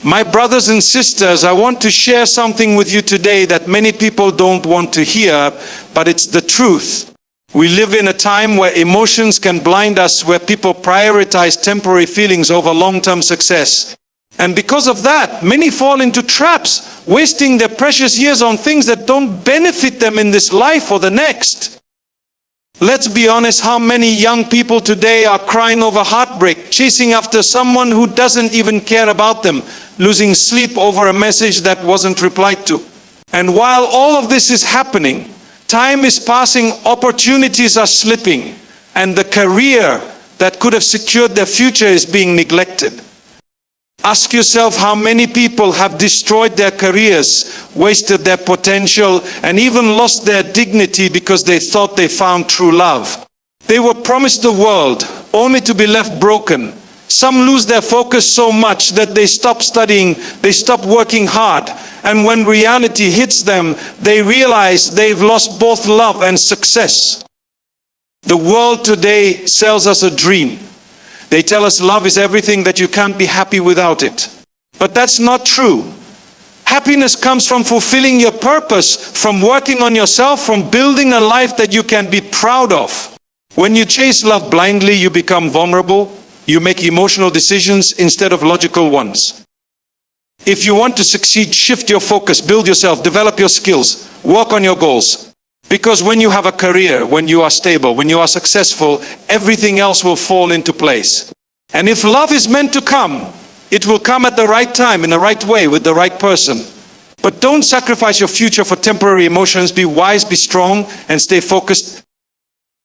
My brothers and sisters, I want to share something with you today that many people don't want to hear, but it's the truth. We live in a time where emotions can blind us, where people prioritize temporary feelings over long-term success. And because of that, many fall into traps, wasting their precious years on things that don't benefit them in this life or the next. Let's be honest, how many young people today are crying over heartbreak, chasing after someone who doesn't even care about them, losing sleep over a message that wasn't replied to. And while all of this is happening, time is passing, opportunities are slipping, and the career that could have secured their future is being neglected. Ask yourself how many people have destroyed their careers, wasted their potential, and even lost their dignity because they thought they found true love. They were promised the world, only to be left broken. Some lose their focus so much that they stop studying, they stop working hard, and when reality hits them, they realize they've lost both love and success. The world today sells us a dream. They tell us love is everything, that you can't be happy without it. But that's not true. Happiness comes from fulfilling your purpose, from working on yourself, from building a life that you can be proud of. When you chase love blindly, you become vulnerable. You make emotional decisions instead of logical ones. If you want to succeed, shift your focus, build yourself, develop your skills, work on your goals. Because when you have a career, when you are stable, when you are successful, everything else will fall into place. And if love is meant to come, it will come at the right time, in the right way, with the right person. But don't sacrifice your future for temporary emotions. Be wise, be strong, and stay focused.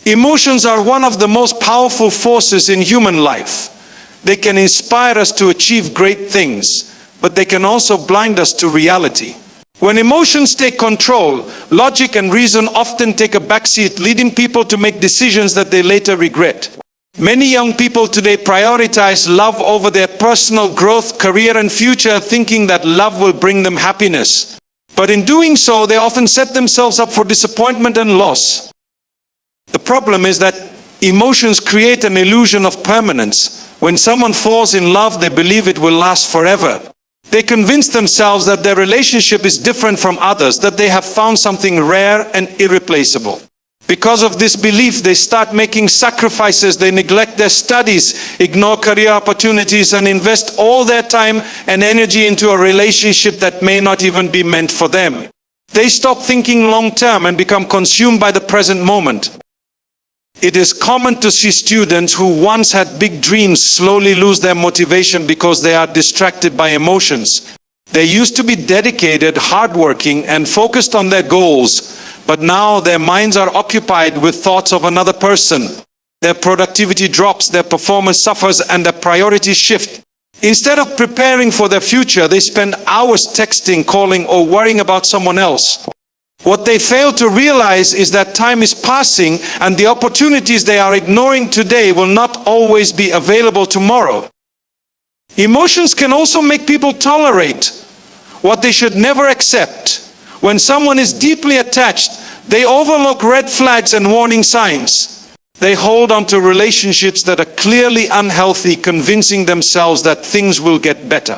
Emotions are one of the most powerful forces in human life. They can inspire us to achieve great things, but they can also blind us to reality. When emotions take control, logic and reason often take a backseat, leading people to make decisions that they later regret. Many young people today prioritize love over their personal growth, career, and future, thinking that love will bring them happiness. But in doing so, they often set themselves up for disappointment and loss. The problem is that emotions create an illusion of permanence. When someone falls in love, they believe it will last forever. They convince themselves that their relationship is different from others, that they have found something rare and irreplaceable. Because of this belief, they start making sacrifices. They neglect their studies, ignore career opportunities, and invest all their time and energy into a relationship that may not even be meant for them. They stop thinking long term and become consumed by the present moment. It is common to see students who once had big dreams slowly lose their motivation because they are distracted by emotions. They used to be dedicated, hardworking, and focused on their goals, but now their minds are occupied with thoughts of another person. Their productivity drops, their performance suffers, and their priorities shift. Instead of preparing for their future, they spend hours texting, calling, or worrying about someone else. What they fail to realize is that time is passing, and the opportunities they are ignoring today will not always be available tomorrow. Emotions can also make people tolerate what they should never accept. When someone is deeply attached, they overlook red flags and warning signs. They hold on to relationships that are clearly unhealthy, convincing themselves that things will get better.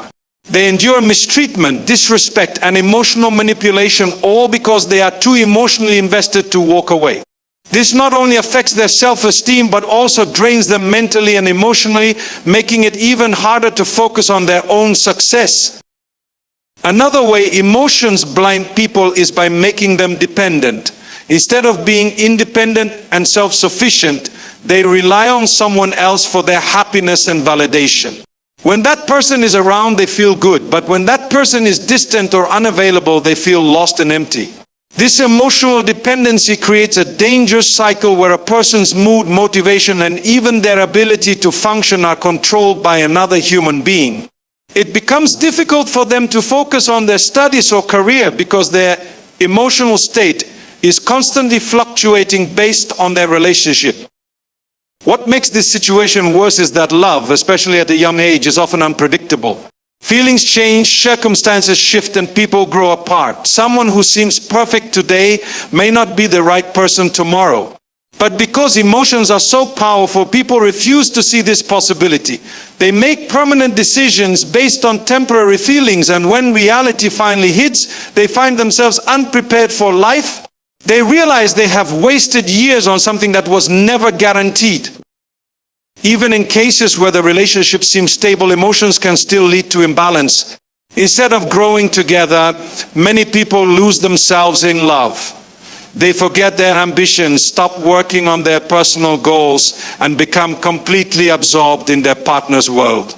They endure mistreatment, disrespect, and emotional manipulation, all because they are too emotionally invested to walk away. This not only affects their self-esteem, but also drains them mentally and emotionally, making it even harder to focus on their own success. Another way emotions blind people is by making them dependent. Instead of being independent and self-sufficient, they rely on someone else for their happiness and validation. When that person is around, they feel good, but when that person is distant or unavailable, they feel lost and empty. This emotional dependency creates a dangerous cycle where a person's mood, motivation, and even their ability to function are controlled by another human being. It becomes difficult for them to focus on their studies or career because their emotional state is constantly fluctuating based on their relationship. What makes this situation worse is that love, especially at a young age, is often unpredictable. Feelings change, circumstances shift, and people grow apart. Someone who seems perfect today may not be the right person tomorrow. But because emotions are so powerful, people refuse to see this possibility. They make permanent decisions based on temporary feelings, and when reality finally hits, they find themselves unprepared for life. They realize they have wasted years on something that was never guaranteed. Even in cases where the relationship seems stable, emotions can still lead to imbalance. Instead of growing together, many people lose themselves in love. They forget their ambitions, stop working on their personal goals, and become completely absorbed in their partner's world.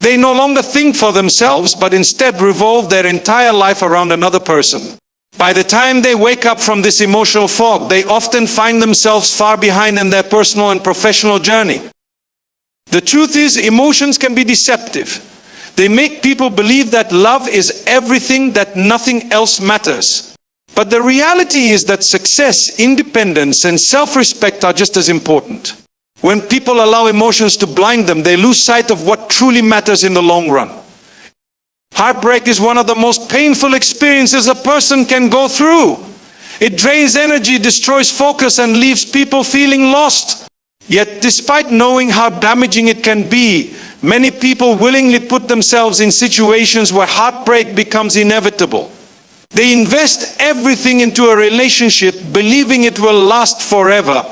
They no longer think for themselves, but instead revolve their entire life around another person. By the time they wake up from this emotional fog, they often find themselves far behind in their personal and professional journey. The truth is, emotions can be deceptive. They make people believe that love is everything, that nothing else matters. But the reality is that success, independence, and self-respect are just as important. When people allow emotions to blind them, they lose sight of what truly matters in the long run. Heartbreak is one of the most painful experiences a person can go through. It drains energy, destroys focus, and leaves people feeling lost. Yet, despite knowing how damaging it can be, many people willingly put themselves in situations where heartbreak becomes inevitable. They invest everything into a relationship, believing it will last forever,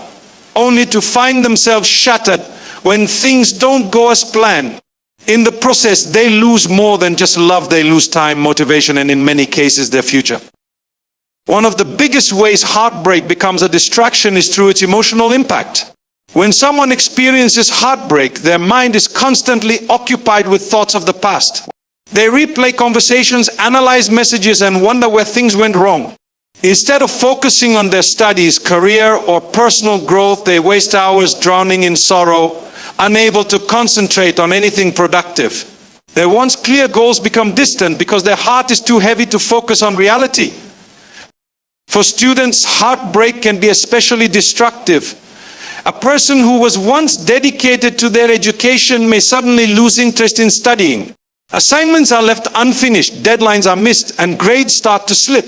only to find themselves shattered when things don't go as planned. In the process, they lose more than just love. They lose time, motivation, and in many cases, their future. One of the biggest ways heartbreak becomes a distraction is through its emotional impact. When someone experiences heartbreak, their mind is constantly occupied with thoughts of the past. They replay conversations, analyze messages, and wonder where things went wrong. Instead of focusing on their studies, career, or personal growth, they waste hours drowning in sorrow, unable to concentrate on anything productive. Their once clear goals become distant because their heart is too heavy to focus on reality. For students, heartbreak can be especially destructive. A person who was once dedicated to their education may suddenly lose interest in studying. Assignments are left unfinished, deadlines are missed, and grades start to slip.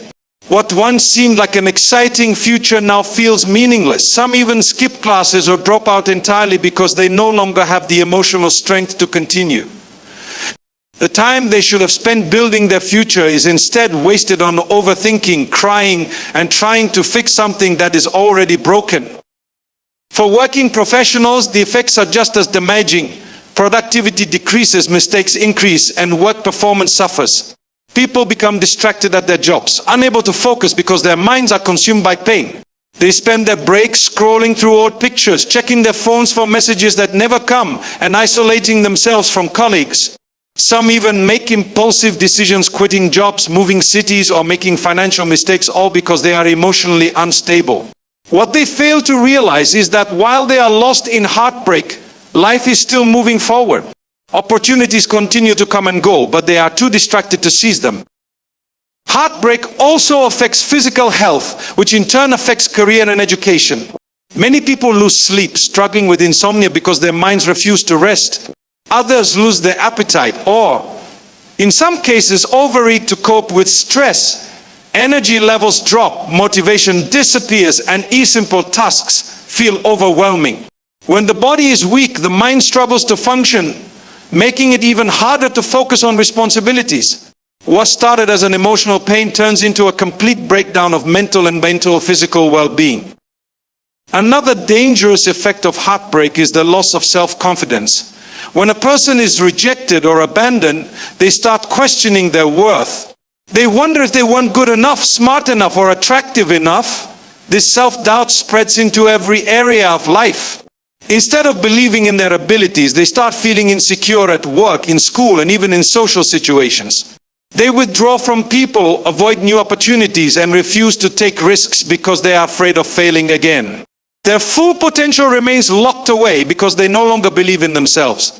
What once seemed like an exciting future now feels meaningless. Some even skip classes or drop out entirely because they no longer have the emotional strength to continue. The time they should have spent building their future is instead wasted on overthinking, crying, and trying to fix something that is already broken. For working professionals, the effects are just as damaging. Productivity decreases, mistakes increase, and work performance suffers. People become distracted at their jobs, unable to focus because their minds are consumed by pain. They spend their breaks scrolling through old pictures, checking their phones for messages that never come, and isolating themselves from colleagues. Some even make impulsive decisions, quitting jobs, moving cities, or making financial mistakes, all because they are emotionally unstable. What they fail to realize is that while they are lost in heartbreak, life is still moving forward. Opportunities continue to come and go, but they are too distracted to seize them. Heartbreak also affects physical health, which in turn affects career and education. Many people lose sleep, struggling with insomnia because their minds refuse to rest. Others lose their appetite, or, in some cases, overeat to cope with stress. Energy levels drop, motivation disappears, and simple tasks feel overwhelming. When the body is weak, the mind struggles to function, making it even harder to focus on responsibilities. What started as an emotional pain turns into a complete breakdown of mental and physical well-being. Another dangerous effect of heartbreak is the loss of self-confidence. When a person is rejected or abandoned, they start questioning their worth. They wonder if they weren't good enough, smart enough, or attractive enough. This self-doubt spreads into every area of life. Instead of believing in their abilities, they start feeling insecure at work, in school, and even in social situations. They withdraw from people, avoid new opportunities, and refuse to take risks because they are afraid of failing again. Their full potential remains locked away because they no longer believe in themselves.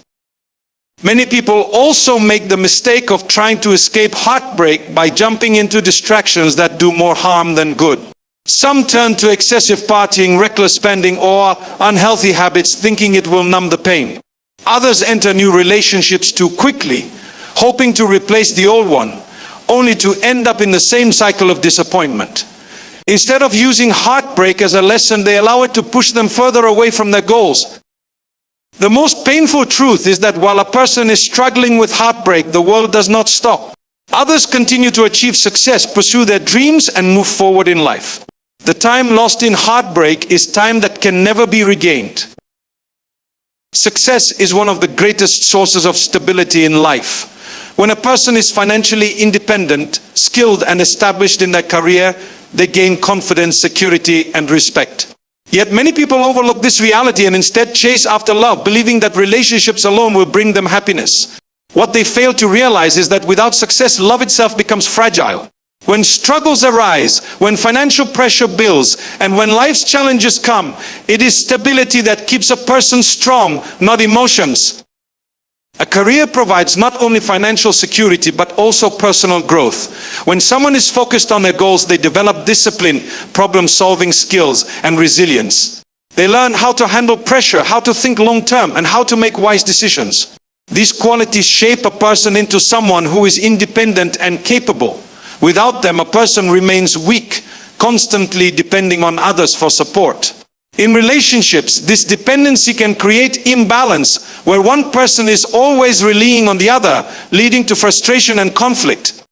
Many people also make the mistake of trying to escape heartbreak by jumping into distractions that do more harm than good. Some turn to excessive partying, reckless spending, or unhealthy habits, thinking it will numb the pain. Others enter new relationships too quickly, hoping to replace the old one, only to end up in the same cycle of disappointment. Instead of using heartbreak as a lesson, they allow it to push them further away from their goals. The most painful truth is that while a person is struggling with heartbreak, the world does not stop. Others continue to achieve success, pursue their dreams, and move forward in life. The time lost in heartbreak is time that can never be regained. Success is one of the greatest sources of stability in life. When a person is financially independent, skilled, and established in their career, they gain confidence, security, and respect. Yet many people overlook this reality and instead chase after love, believing that relationships alone will bring them happiness. What they fail to realize is that without success, love itself becomes fragile. When struggles arise, when financial pressure builds, and when life's challenges come, it is stability that keeps a person strong, not emotions. A career provides not only financial security, but also personal growth. When someone is focused on their goals, they develop discipline, problem-solving skills, and resilience. They learn how to handle pressure, how to think long-term, and how to make wise decisions. These qualities shape a person into someone who is independent and capable. Without them, a person remains weak, constantly depending on others for support. In relationships, this dependency can create imbalance, where one person is always relying on the other, leading to frustration and conflict.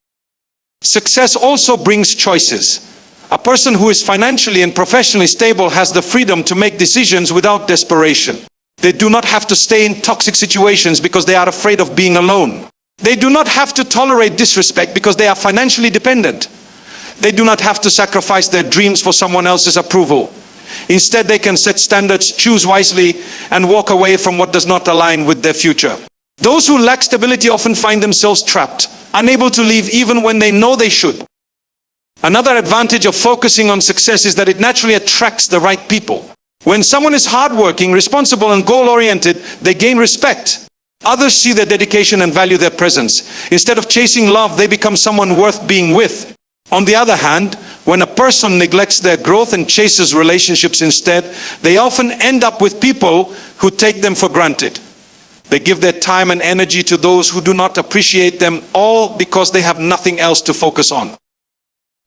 Success also brings choices. A person who is financially and professionally stable has the freedom to make decisions without desperation. They do not have to stay in toxic situations because they are afraid of being alone. They do not have to tolerate disrespect because they are financially dependent. They do not have to sacrifice their dreams for someone else's approval. Instead, they can set standards, choose wisely, and walk away from what does not align with their future. Those who lack stability often find themselves trapped, unable to leave even when they know they should. Another advantage of focusing on success is that it naturally attracts the right people. When someone is hardworking, responsible, and goal-oriented, they gain respect. Others see their dedication and value their presence. Instead of chasing love, they become someone worth being with. On the other hand, when a person neglects their growth and chases relationships instead, they often end up with people who take them for granted. They give their time and energy to those who do not appreciate them, all because they have nothing else to focus on.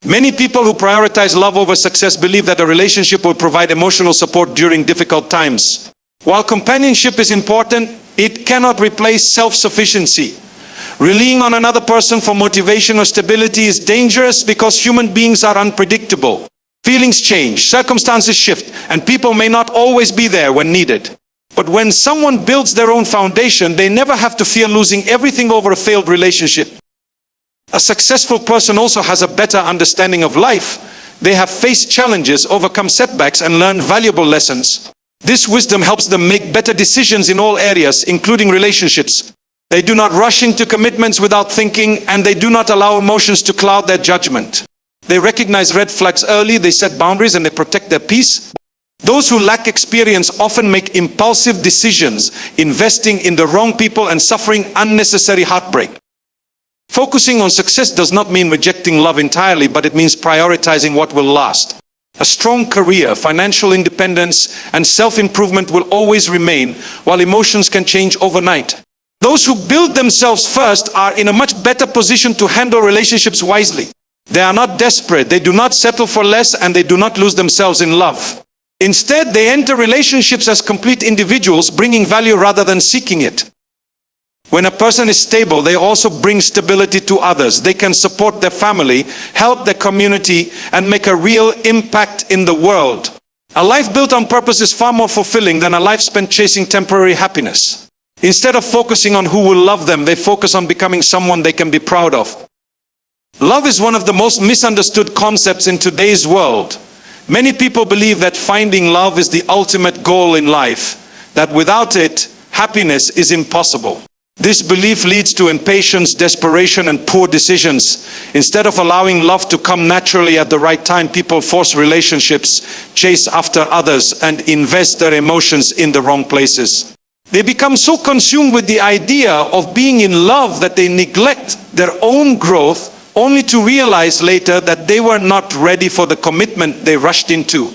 Many people who prioritize love over success believe that a relationship will provide emotional support during difficult times. While companionship is important, it cannot replace self-sufficiency. Relying on another person for motivation or stability is dangerous because human beings are unpredictable. Feelings change, circumstances shift, and people may not always be there when needed. But when someone builds their own foundation, they never have to fear losing everything over a failed relationship. A successful person also has a better understanding of life. They have faced challenges, overcome setbacks, and learned valuable lessons. This wisdom helps them make better decisions in all areas, including relationships. They do not rush into commitments without thinking, and they do not allow emotions to cloud their judgment. They recognize red flags early, they set boundaries, and they protect their peace. Those who lack experience often make impulsive decisions, investing in the wrong people and suffering unnecessary heartbreak. Focusing on success does not mean rejecting love entirely, but it means prioritizing what will last. A strong career, financial independence, and self-improvement will always remain, while emotions can change overnight. Those who build themselves first are in a much better position to handle relationships wisely. They are not desperate, they do not settle for less, and they do not lose themselves in love. Instead, they enter relationships as complete individuals, bringing value rather than seeking it. When a person is stable, they also bring stability to others. They can support their family, help their community, and make a real impact in the world. A life built on purpose is far more fulfilling than a life spent chasing temporary happiness. Instead of focusing on who will love them, they focus on becoming someone they can be proud of. Love is one of the most misunderstood concepts in today's world. Many people believe that finding love is the ultimate goal in life, that without it, happiness is impossible. This belief leads to impatience, desperation, and poor decisions. Instead of allowing love to come naturally at the right time, people force relationships, chase after others, and invest their emotions in the wrong places. They become so consumed with the idea of being in love that they neglect their own growth, only to realize later that they were not ready for the commitment they rushed into.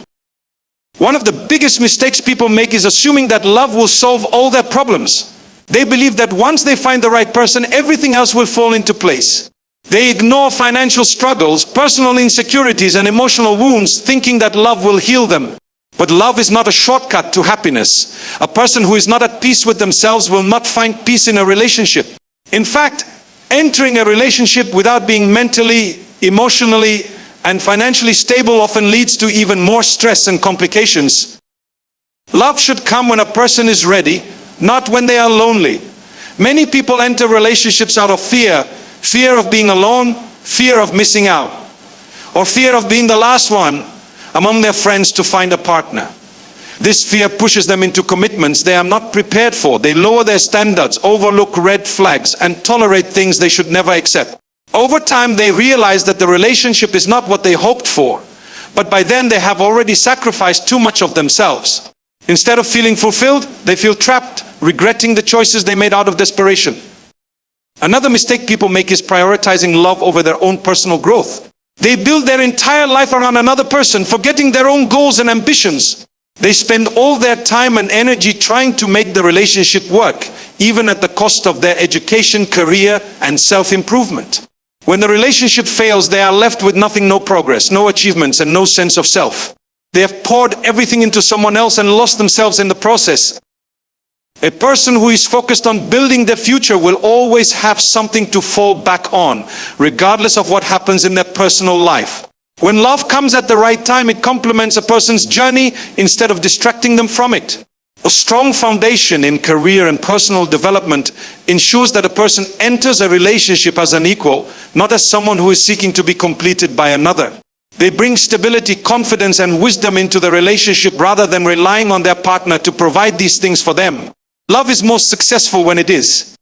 One of the biggest mistakes people make is assuming that love will solve all their problems. They believe that once they find the right person, everything else will fall into place. They ignore financial struggles, personal insecurities, and emotional wounds, thinking that love will heal them. But love is not a shortcut to happiness. A person who is not at peace with themselves will not find peace in a relationship. In fact, entering a relationship without being mentally, emotionally, and financially stable often leads to even more stress and complications. Love should come when a person is ready, not when they are lonely. Many people enter relationships out of fear. Fear of being alone, fear of missing out, or fear of being the last one among their friends to find a partner. This fear pushes them into commitments they are not prepared for. They lower their standards, overlook red flags, and tolerate things they should never accept. Over time, they realize that the relationship is not what they hoped for, but by then they have already sacrificed too much of themselves. Instead of feeling fulfilled, they feel trapped, regretting the choices they made out of desperation. Another mistake people make is prioritizing love over their own personal growth. They build their entire life around another person, forgetting their own goals and ambitions. They spend all their time and energy trying to make the relationship work, even at the cost of their education, career, and self-improvement. When the relationship fails, they are left with nothing, no progress, no achievements, and no sense of self. They have poured everything into someone else and lost themselves in the process. A person who is focused on building their future will always have something to fall back on, regardless of what happens in their personal life. When love comes at the right time, it complements a person's journey instead of distracting them from it. A strong foundation in career and personal development ensures that a person enters a relationship as an equal, not as someone who is seeking to be completed by another. They bring stability, confidence, and wisdom into the relationship rather than relying on their partner to provide these things for them. Love is most successful when it is